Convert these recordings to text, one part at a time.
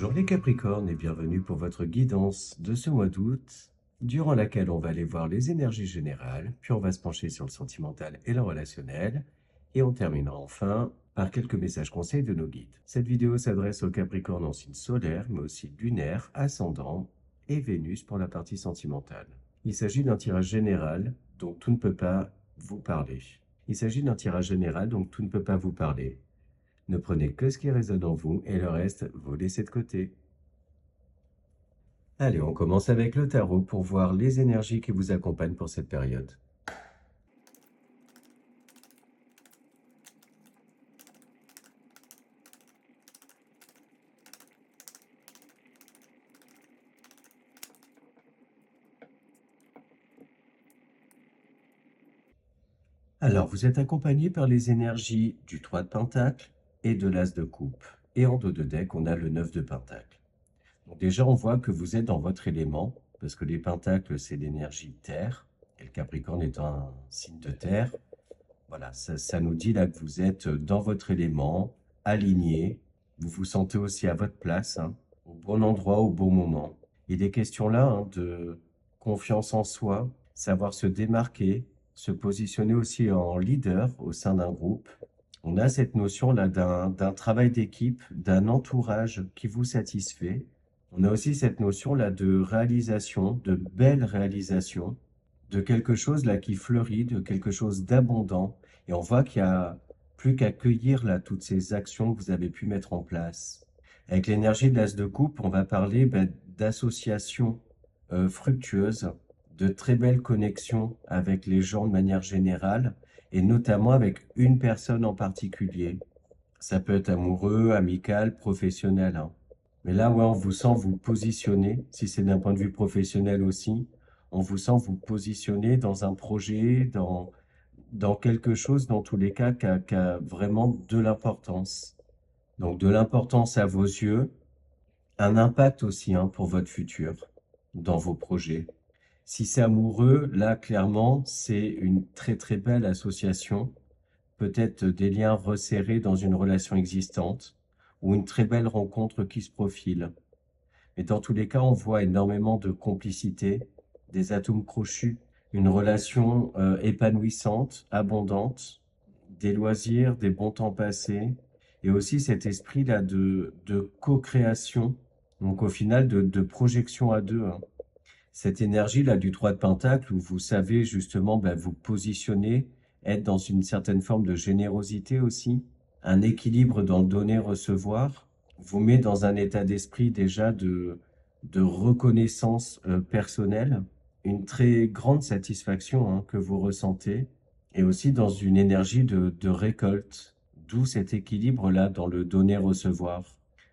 Bonjour les Capricornes et bienvenue pour votre guidance de ce mois d'août, durant laquelle on va aller voir les énergies générales, puis on va se pencher sur le sentimental et le relationnel, et on terminera enfin par quelques messages conseils de nos guides. Cette vidéo s'adresse aux Capricornes en signe solaire, mais aussi lunaire, ascendant et Vénus pour la partie sentimentale. Il s'agit d'un tirage général, donc tout ne peut pas vous parler. Il s'agit d'un tirage général, donc tout ne peut pas vous parler. Ne prenez que ce qui résonne en vous et le reste, vous laissez de côté. Allez, on commence avec le tarot pour voir les énergies qui vous accompagnent pour cette période. Alors, vous êtes accompagné par les énergies du 3 de Pentacle et de l'As de Coupe. Et en dos de deck, on a le 9 de Pentacle. Donc déjà, on voit que vous êtes dans votre élément, parce que les Pentacles, c'est l'énergie terre, et le Capricorne est un signe de terre. Voilà, ça nous dit là que vous êtes dans votre élément, aligné, vous vous sentez aussi à votre place, hein, au bon endroit, au bon moment. Il est question là de confiance en soi, savoir se démarquer, se positionner aussi en leader au sein d'un groupe. On a cette notion-là d'un travail d'équipe, d'un entourage qui vous satisfait. On a aussi cette notion-là de réalisation, de belle réalisation, de quelque chose là qui fleurit, de quelque chose d'abondant. Et on voit qu'il n'y a plus qu'à cueillir là toutes ces actions que vous avez pu mettre en place. Avec l'énergie de l'As de Coupe, on va parler d'associations fructueuses, de très belles connexions avec les gens de manière générale, et notamment avec une personne en particulier. Ça peut être amoureux, amical, professionnel, hein. Mais là, ouais, on vous sent vous positionner, si c'est d'un point de vue professionnel aussi, on vous sent vous positionner dans un projet, dans quelque chose, dans tous les cas, qui a vraiment de l'importance. Donc de l'importance à vos yeux, un impact aussi hein, pour votre futur, dans vos projets. Si c'est amoureux, là, clairement, c'est une très très belle association, peut-être des liens resserrés dans une relation existante, ou une très belle rencontre qui se profile. Mais dans tous les cas, on voit énormément de complicité, des atomes crochus, une relation épanouissante, abondante, des loisirs, des bons temps passés, et aussi cet esprit-là de co-création, donc au final de projection à deux, hein. Cette énergie-là du 3 de Pentacle, où vous savez justement vous positionner, être dans une certaine forme de générosité aussi, un équilibre dans le donner-recevoir, vous met dans un état d'esprit déjà de reconnaissance personnelle, une très grande satisfaction hein, que vous ressentez, et aussi dans une énergie de récolte, d'où cet équilibre-là dans le donner-recevoir.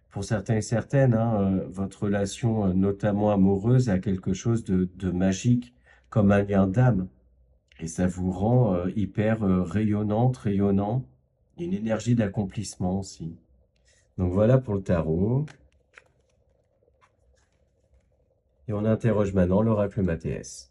Pour certains et certaines, hein, votre relation, notamment amoureuse, a quelque chose de magique, comme un lien d'âme. Et ça vous rend hyper rayonnante, rayonnant, une énergie d'accomplissement aussi. Donc voilà pour le tarot. Et on interroge maintenant l'oracle Mathéès.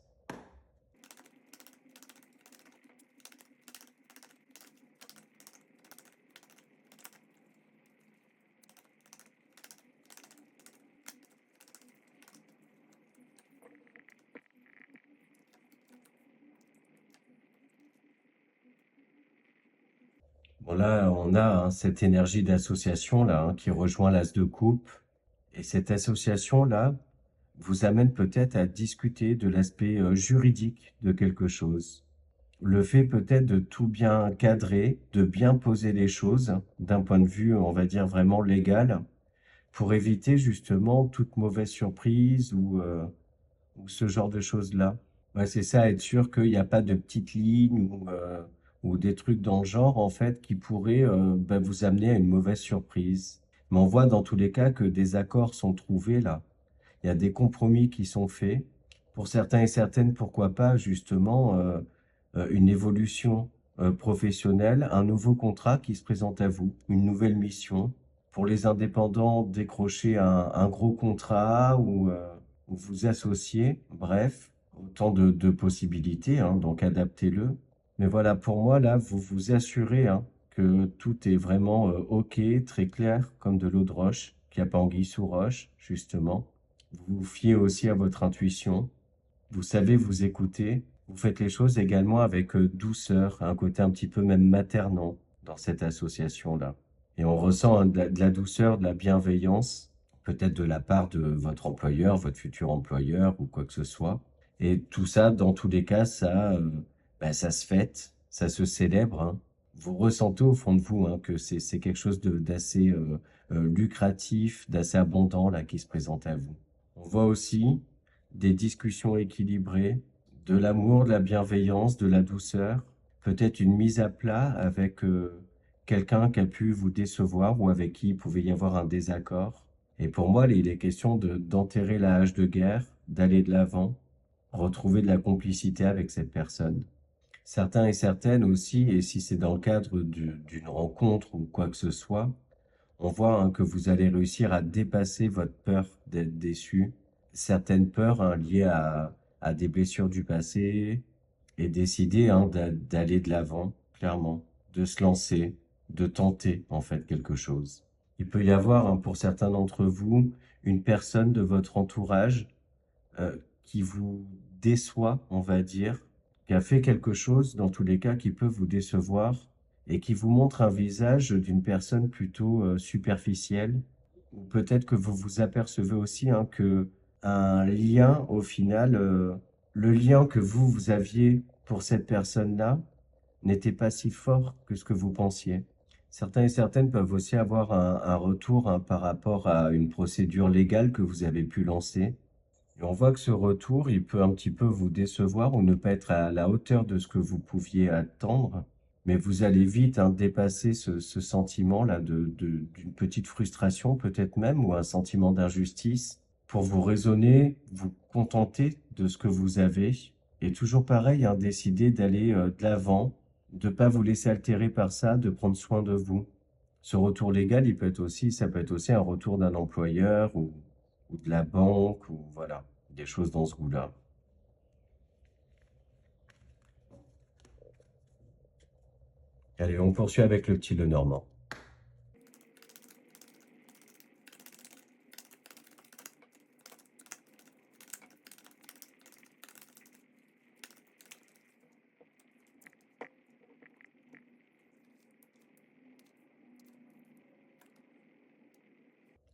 Bon là, on a hein, cette énergie d'association là hein, qui rejoint l'As de coupe. Et cette association-là vous amène peut-être à discuter de l'aspect juridique de quelque chose. Le fait peut-être de tout bien cadrer, de bien poser les choses d'un point de vue, on va dire, vraiment légal, pour éviter justement toute mauvaise surprise ou ce genre de choses-là. Ouais, c'est ça, être sûr qu'il n'y a pas de petites lignes ou des trucs dans le genre, en fait, qui pourraient vous amener à une mauvaise surprise. Mais on voit dans tous les cas que des accords sont trouvés là. Il y a des compromis qui sont faits. Pour certains et certaines, pourquoi pas, justement, une évolution professionnelle, un nouveau contrat qui se présente à vous, une nouvelle mission. Pour les indépendants, décrocher un gros contrat ou vous associer, bref, autant de possibilités, hein, donc adaptez-le. Mais voilà, pour moi, là, vous vous assurez hein, que tout est vraiment OK, très clair, comme de l'eau de roche. qu'il n'y a pas anguille sous roche, justement. Vous vous fiez aussi à votre intuition. Vous savez vous écouter. Vous faites les choses également avec douceur, un côté un petit peu même maternant dans cette association-là. Et on ressent hein, de la douceur, de la bienveillance, peut-être de la part de votre employeur, votre futur employeur ou quoi que ce soit. Et tout ça, dans tous les cas, ça se fête, ça se célèbre, hein. Vous ressentez au fond de vous hein, que c'est quelque chose d'assez lucratif, d'assez abondant là qui se présente à vous. On voit aussi des discussions équilibrées, de l'amour, de la bienveillance, de la douceur, peut-être une mise à plat avec quelqu'un qui a pu vous décevoir ou avec qui il pouvait y avoir un désaccord. Et pour moi, il est question d'enterrer la hache de guerre, d'aller de l'avant, retrouver de la complicité avec cette personne. Certains et certaines aussi, et si c'est dans le cadre d'une rencontre ou quoi que ce soit, on voit hein, que vous allez réussir à dépasser votre peur d'être déçu, certaines peurs hein, liées à des blessures du passé, et décider hein, d'aller de l'avant, clairement, de se lancer, de tenter en fait quelque chose. Il peut y avoir hein, pour certains d'entre vous une personne de votre entourage euh, qui vous déçoit, on va dire, qui a fait quelque chose, dans tous les cas, qui peut vous décevoir et qui vous montre un visage d'une personne plutôt superficielle. Ou peut-être que vous vous apercevez aussi hein, que un lien, au final, le lien que vous aviez pour cette personne-là n'était pas si fort que ce que vous pensiez. Certains et certaines peuvent aussi avoir un retour hein, par rapport à une procédure légale que vous avez pu lancer. Et on voit que ce retour, il peut un petit peu vous décevoir ou ne pas être à la hauteur de ce que vous pouviez attendre. Mais vous allez vite hein, dépasser ce sentiment-là d'une petite frustration peut-être même ou un sentiment d'injustice pour vous raisonner, vous contenter de ce que vous avez et toujours pareil, hein, décider d'aller de l'avant, de pas vous laisser altérer par ça, de prendre soin de vous. Ce retour légal, ça peut être aussi un retour d'un employeur ou de la banque ou voilà, des choses dans ce goût-là. Allez, on poursuit avec le petit Lenormand.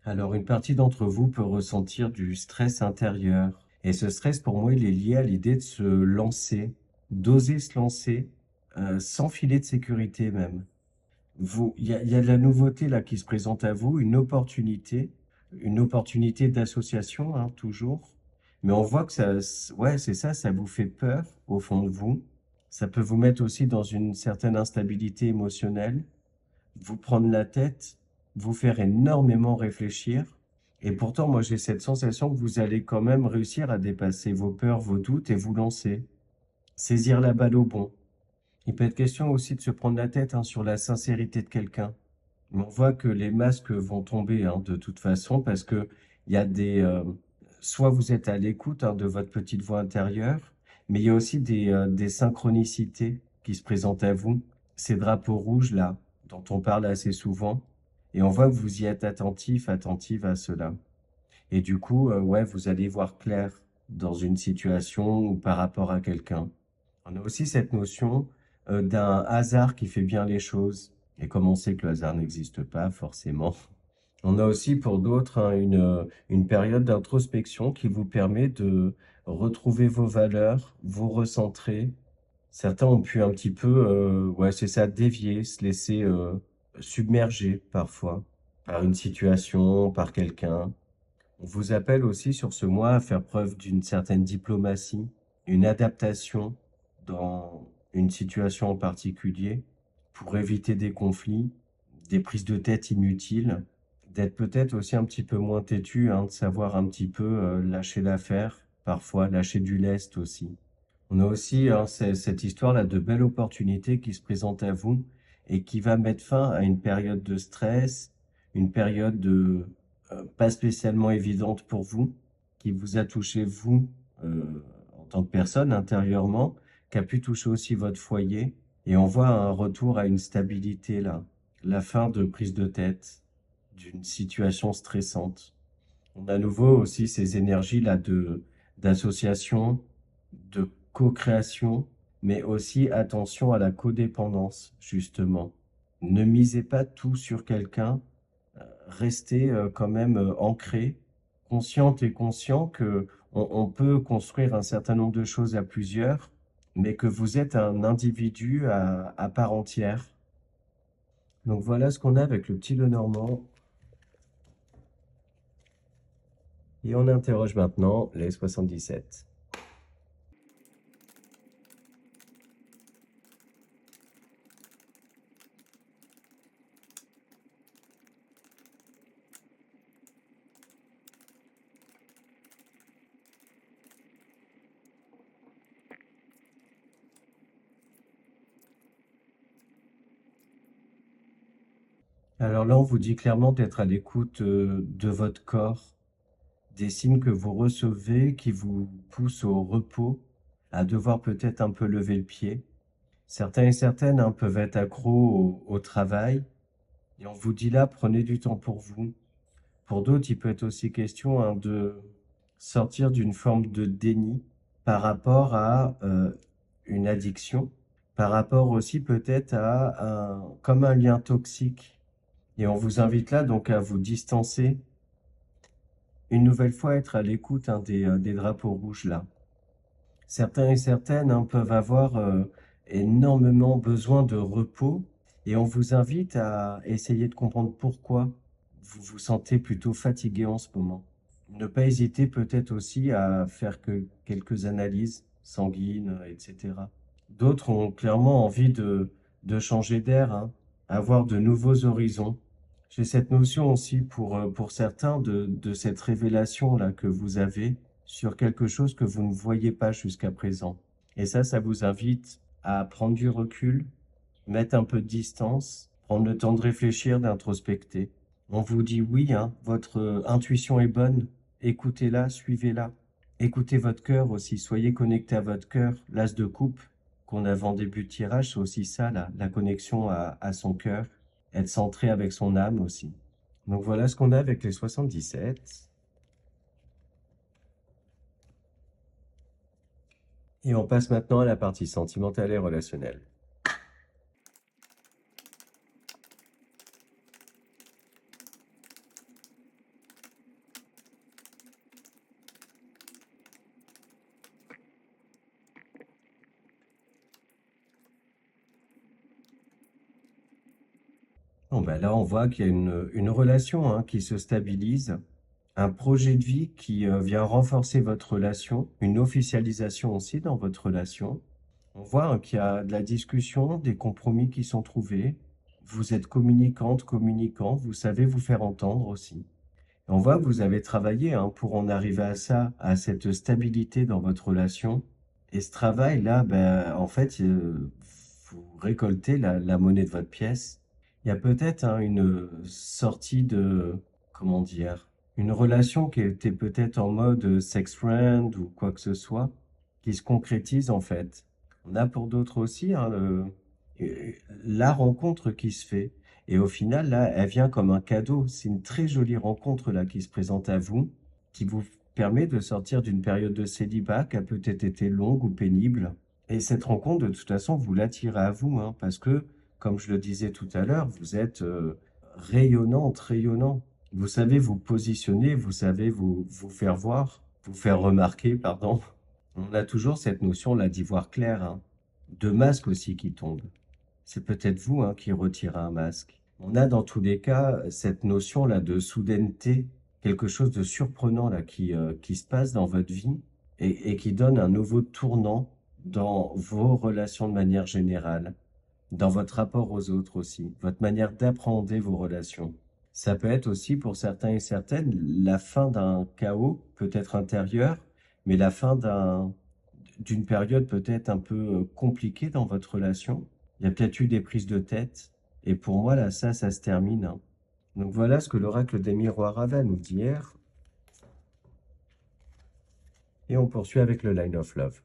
Alors, une partie d'entre vous peut ressentir du stress intérieur. Et ce stress, pour moi, il est lié à l'idée de se lancer, d'oser se lancer, sans filet de sécurité même. Il y a de la nouveauté là qui se présente à vous, une opportunité d'association, hein, toujours. Mais on voit que ouais, c'est ça, ça vous fait peur au fond de vous. Ça peut vous mettre aussi dans une certaine instabilité émotionnelle, vous prendre la tête, vous faire énormément réfléchir. Et pourtant, moi, j'ai cette sensation que vous allez quand même réussir à dépasser vos peurs, vos doutes et vous lancer. Saisir la balle au bon. Il peut être question aussi de se prendre la tête hein, sur la sincérité de quelqu'un. Mais on voit que les masques vont tomber hein, de toute façon parce que il y a soit vous êtes à l'écoute hein, de votre petite voix intérieure, mais il y a aussi des synchronicités qui se présentent à vous. Ces drapeaux rouges là, dont on parle assez souvent, et on voit que vous y êtes attentif, attentive à cela. Et du coup, ouais, vous allez voir clair dans une situation ou par rapport à quelqu'un. On a aussi cette notion d'un hasard qui fait bien les choses. Et comme on sait que le hasard n'existe pas forcément, on a aussi pour d'autres hein, une période d'introspection qui vous permet de retrouver vos valeurs, vous recentrer. Certains ont pu un petit peu, ouais, c'est ça, dévier, se laisser submerger parfois par une situation, par quelqu'un. On vous appelle aussi sur ce mois à faire preuve d'une certaine diplomatie, une adaptation dans une situation en particulier pour éviter des conflits, des prises de tête inutiles, d'être peut-être aussi un petit peu moins têtu, hein, de savoir un petit peu lâcher l'affaire, parfois lâcher du lest aussi. On a aussi hein, cette histoire-là de belles opportunités qui se présentent à vous et qui va mettre fin à une période de stress, une période pas spécialement évidente pour vous, qui vous a touché vous en tant que personne intérieurement, qui a pu toucher aussi votre foyer. Et on voit un retour à une stabilité là, la fin de prise de tête, d'une situation stressante. On a à nouveau aussi ces énergies-là d'association, de co-création, mais aussi attention à la codépendance, justement. Ne misez pas tout sur quelqu'un, restez quand même ancré, consciente et conscient que on peut construire un certain nombre de choses à plusieurs, mais que vous êtes un individu à part entière. Donc voilà ce qu'on a avec le petit Lenormand. Et on interroge maintenant les 77. Alors là, on vous dit clairement d'être à l'écoute de votre corps, des signes que vous recevez qui vous poussent au repos, à devoir peut-être un peu lever le pied. Certains et certaines peuvent être accros au travail, et on vous dit là, prenez du temps pour vous. Pour d'autres, il peut être aussi question de sortir d'une forme de déni par rapport à une addiction, par rapport aussi peut-être à comme un lien toxique. Et on vous invite là donc à vous distancer, une nouvelle fois être à l'écoute des drapeaux rouges là. Certains et certaines peuvent avoir énormément besoin de repos et on vous invite à essayer de comprendre pourquoi vous vous sentez plutôt fatigué en ce moment. Ne pas hésiter peut-être aussi à faire que quelques analyses sanguines, etc. D'autres ont clairement envie de changer d'air, avoir de nouveaux horizons. J'ai cette notion aussi pour certains de cette révélation-là que vous avez sur quelque chose que vous ne voyez pas jusqu'à présent. Et ça vous invite à prendre du recul, mettre un peu de distance, prendre le temps de réfléchir, d'introspecter. On vous dit oui, votre intuition est bonne, écoutez-la, suivez-la. Écoutez votre cœur aussi, soyez connecté à votre cœur. L'as de coupe qu'on avait en début de tirage, c'est aussi ça, la connexion à son cœur, être centré avec son âme aussi. Donc voilà ce qu'on a avec les 77. Et on passe maintenant à la partie sentimentale et relationnelle. Bon, ben là, on voit qu'il y a une relation qui se stabilise, un projet de vie qui vient renforcer votre relation, une officialisation aussi dans votre relation. On voit qu'il y a de la discussion, des compromis qui sont trouvés. Vous êtes communicante, communicant, vous savez vous faire entendre aussi. On voit que vous avez travaillé pour en arriver à ça, à cette stabilité dans votre relation. Et ce travail-là, ben, en fait, vous récoltez la monnaie de votre pièce. Il y a peut-être une sortie de, comment dire, une relation qui était peut-être en mode sex friend ou quoi que ce soit, qui se concrétise en fait. On a pour d'autres aussi euh, la rencontre qui se fait. Et au final, là, elle vient comme un cadeau. C'est une très jolie rencontre là qui se présente à vous, qui vous permet de sortir d'une période de célibat qui a peut-être été longue ou pénible. Et cette rencontre, de toute façon, vous l'attirez à vous, parce que, comme je le disais tout à l'heure, vous êtes rayonnante, rayonnant. Vous savez vous positionner, vous savez vous faire voir, vous faire remarquer, pardon. On a toujours cette notion là d'y voir clair, de masque aussi qui tombe. C'est peut-être vous qui retirez un masque. On a dans tous les cas cette notion-là de soudaineté, quelque chose de surprenant là qui se passe dans votre vie et qui donne un nouveau tournant dans vos relations de manière générale, dans votre rapport aux autres aussi, votre manière d'appréhender vos relations. Ça peut être aussi pour certains et certaines la fin d'un chaos, peut-être intérieur, mais la fin d'une période peut-être un peu compliquée dans votre relation. Il y a peut-être eu des prises de tête. Et pour moi, là, ça se termine. Donc voilà ce que l'oracle des miroirs avait à nous dire. Et on poursuit avec le Line of Love.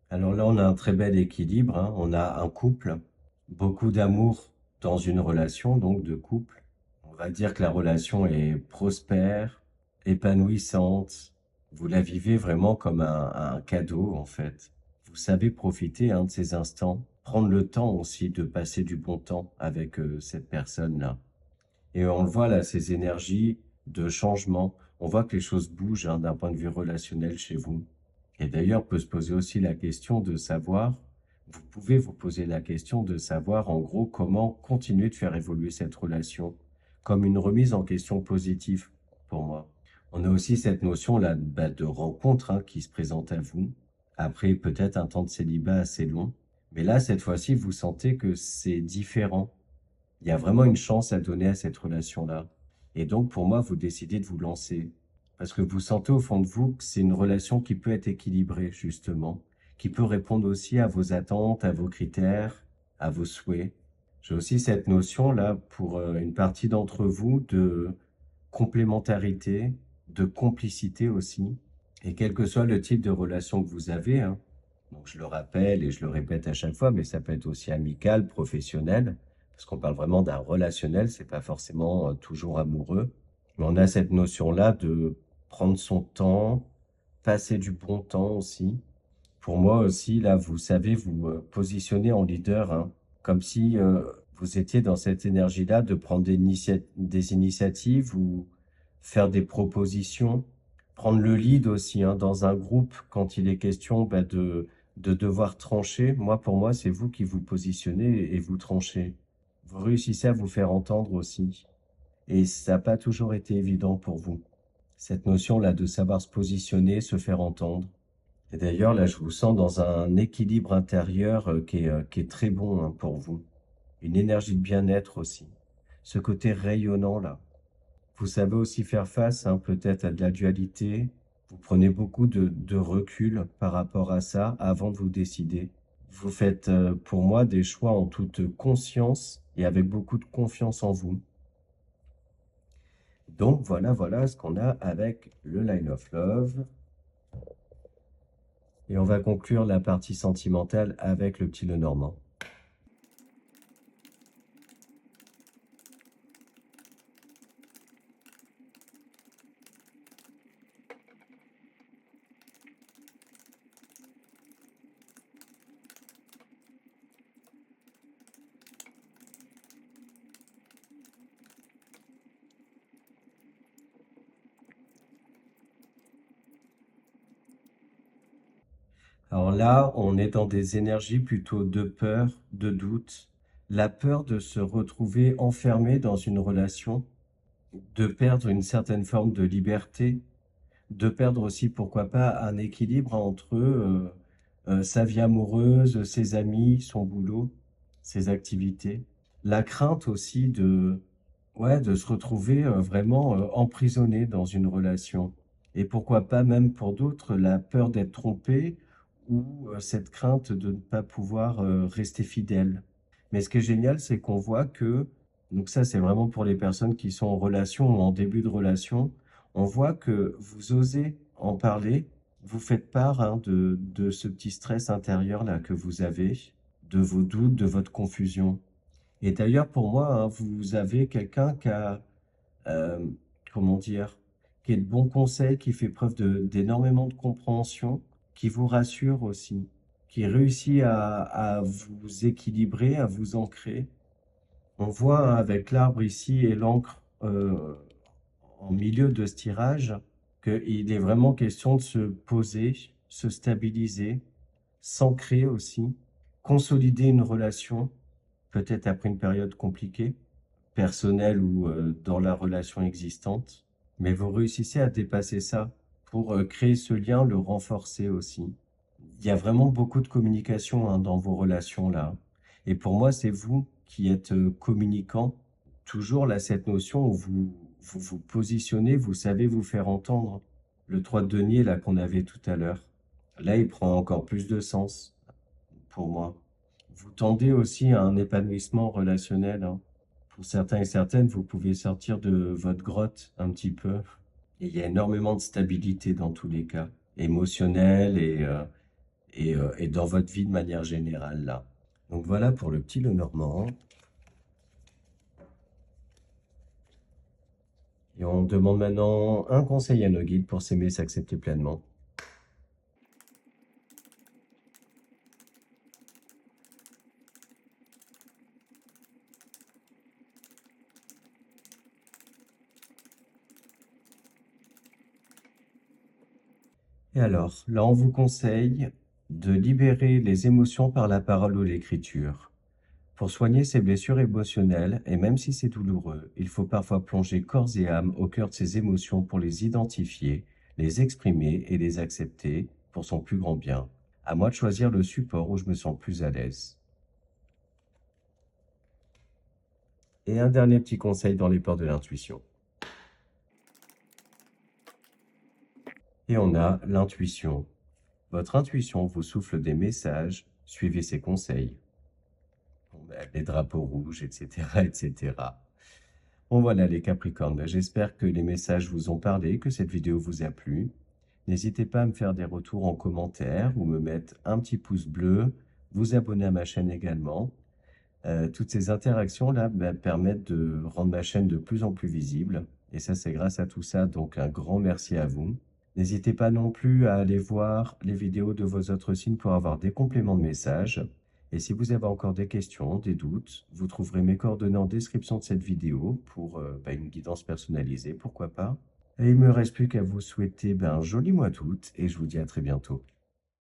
Alors là, on a un très bel équilibre, hein. On a un couple, beaucoup d'amour dans une relation, donc de couple. On va dire que la relation est prospère, épanouissante. Vous la vivez vraiment comme un cadeau, en fait. Vous savez profiter, hein, de ces instants, prendre le temps aussi de passer du bon temps avec cette personne-là. Et on le voit là, ces énergies de changement. On voit que les choses bougent, hein, d'un point de vue relationnel chez vous. Et d'ailleurs, peut se poser aussi la question de savoir, vous pouvez vous poser la question de savoir en gros comment continuer de faire évoluer cette relation, comme une remise en question positive pour moi. On a aussi cette notion là bah, de rencontre, hein, qui se présente à vous, après peut-être un temps de célibat assez long. Mais là, cette fois-ci, vous sentez que c'est différent. Il y a vraiment une chance à donner à cette relation-là. Et donc, pour moi, vous décidez de vous lancer. Parce que vous sentez au fond de vous que c'est une relation qui peut être équilibrée, justement, qui peut répondre aussi à vos attentes, à vos critères, à vos souhaits. J'ai aussi cette notion-là pour une partie d'entre vous de complémentarité, de complicité aussi. Et quel que soit le type de relation que vous avez, hein, donc je le rappelle et je le répète à chaque fois, mais ça peut être aussi amical, professionnel, parce qu'on parle vraiment d'un relationnel, c'est pas forcément toujours amoureux. Mais on a cette notion-là de prendre son temps, passer du bon temps aussi. Pour moi aussi, là, vous savez vous positionner en leader, hein, comme si vous étiez dans cette énergie-là de prendre des initiatives ou faire des propositions, prendre le lead aussi, hein, dans un groupe quand il est question bah, de devoir trancher. Moi, pour moi, c'est vous qui vous positionnez et vous tranchez. Vous réussissez à vous faire entendre aussi. Et ça n'a pas toujours été évident pour vous. Cette notion-là de savoir se positionner, se faire entendre. Et d'ailleurs, là, je vous sens dans un équilibre intérieur qui est très bon, hein, pour vous. Une énergie de bien-être aussi. Ce côté rayonnant, là. Vous savez aussi faire face, hein, peut-être à de la dualité. Vous prenez beaucoup de recul par rapport à ça avant de vous décider. Vous faites, pour moi, des choix en toute conscience et avec beaucoup de confiance en vous. Donc, voilà ce qu'on a avec le Line of Love. Et on va conclure la partie sentimentale avec le petit Lenormand. Alors là, on est dans des énergies plutôt de peur, de doute, la peur de se retrouver enfermé dans une relation, de perdre une certaine forme de liberté, de perdre aussi, pourquoi pas, un équilibre entre sa vie amoureuse, ses amis, son boulot, ses activités. La crainte aussi ouais, de se retrouver vraiment emprisonné dans une relation. Et pourquoi pas même pour d'autres, la peur d'être trompé ou cette crainte de ne pas pouvoir rester fidèle. Mais ce qui est génial, c'est qu'on voit que, donc ça c'est vraiment pour les personnes qui sont en relation ou en début de relation, on voit que vous osez en parler, vous faites part, hein, de ce petit stress intérieur là que vous avez, de vos doutes, de votre confusion. Et d'ailleurs, pour moi, hein, vous avez quelqu'un qui a, euh, comment dire, qui est de bons conseils, qui fait preuve d'énormément de compréhension, qui vous rassure aussi, qui réussit à vous équilibrer, à vous ancrer. On voit, hein, avec l'arbre ici et l'encre en milieu de ce tirage qu'il est vraiment question de se poser, se stabiliser, s'ancrer aussi, consolider une relation, peut-être après une période compliquée personnelle ou dans la relation existante, mais vous réussissez à dépasser ça pour créer ce lien, le renforcer aussi. Il y a vraiment beaucoup de communication, hein, dans vos relations là. Et pour moi, c'est vous qui êtes communicant. Toujours là, cette notion où vous positionnez, vous savez vous faire entendre. Le 3 de denier là qu'on avait tout à l'heure. Là, il prend encore plus de sens pour moi. Vous tendez aussi à un épanouissement relationnel, hein. Pour certains et certaines, vous pouvez sortir de votre grotte un petit peu. Et il y a énormément de stabilité dans tous les cas, émotionnelle et et dans votre vie de manière générale là. Donc voilà pour le petit Lenormand. Et on demande maintenant un conseil à nos guides pour s'aimer et s'accepter pleinement. Et alors, là, on vous conseille de libérer les émotions par la parole ou l'écriture. Pour soigner ces blessures émotionnelles, et même si c'est douloureux, il faut parfois plonger corps et âme au cœur de ces émotions pour les identifier, les exprimer et les accepter pour son plus grand bien. À moi de choisir le support où je me sens le plus à l'aise. Et un dernier petit conseil dans les peurs de l'intuition. Et on a l'intuition. Votre intuition vous souffle des messages, suivez ses conseils. Bon, ben, les drapeaux rouges, etc., etc. Bon voilà les Capricornes, j'espère que les messages vous ont parlé, que cette vidéo vous a plu. N'hésitez pas à me faire des retours en commentaire ou me mettre un petit pouce bleu, vous abonner à ma chaîne également. Toutes ces interactions-là permettent de rendre ma chaîne de plus en plus visible. Et ça, c'est grâce à tout ça, donc un grand merci à vous. N'hésitez pas non plus à aller voir les vidéos de vos autres signes pour avoir des compléments de messages. Et si vous avez encore des questions, des doutes, vous trouverez mes coordonnées en description de cette vidéo pour une guidance personnalisée, pourquoi pas. Et il ne me reste plus qu'à vous souhaiter un joli mois d'août et je vous dis à très bientôt.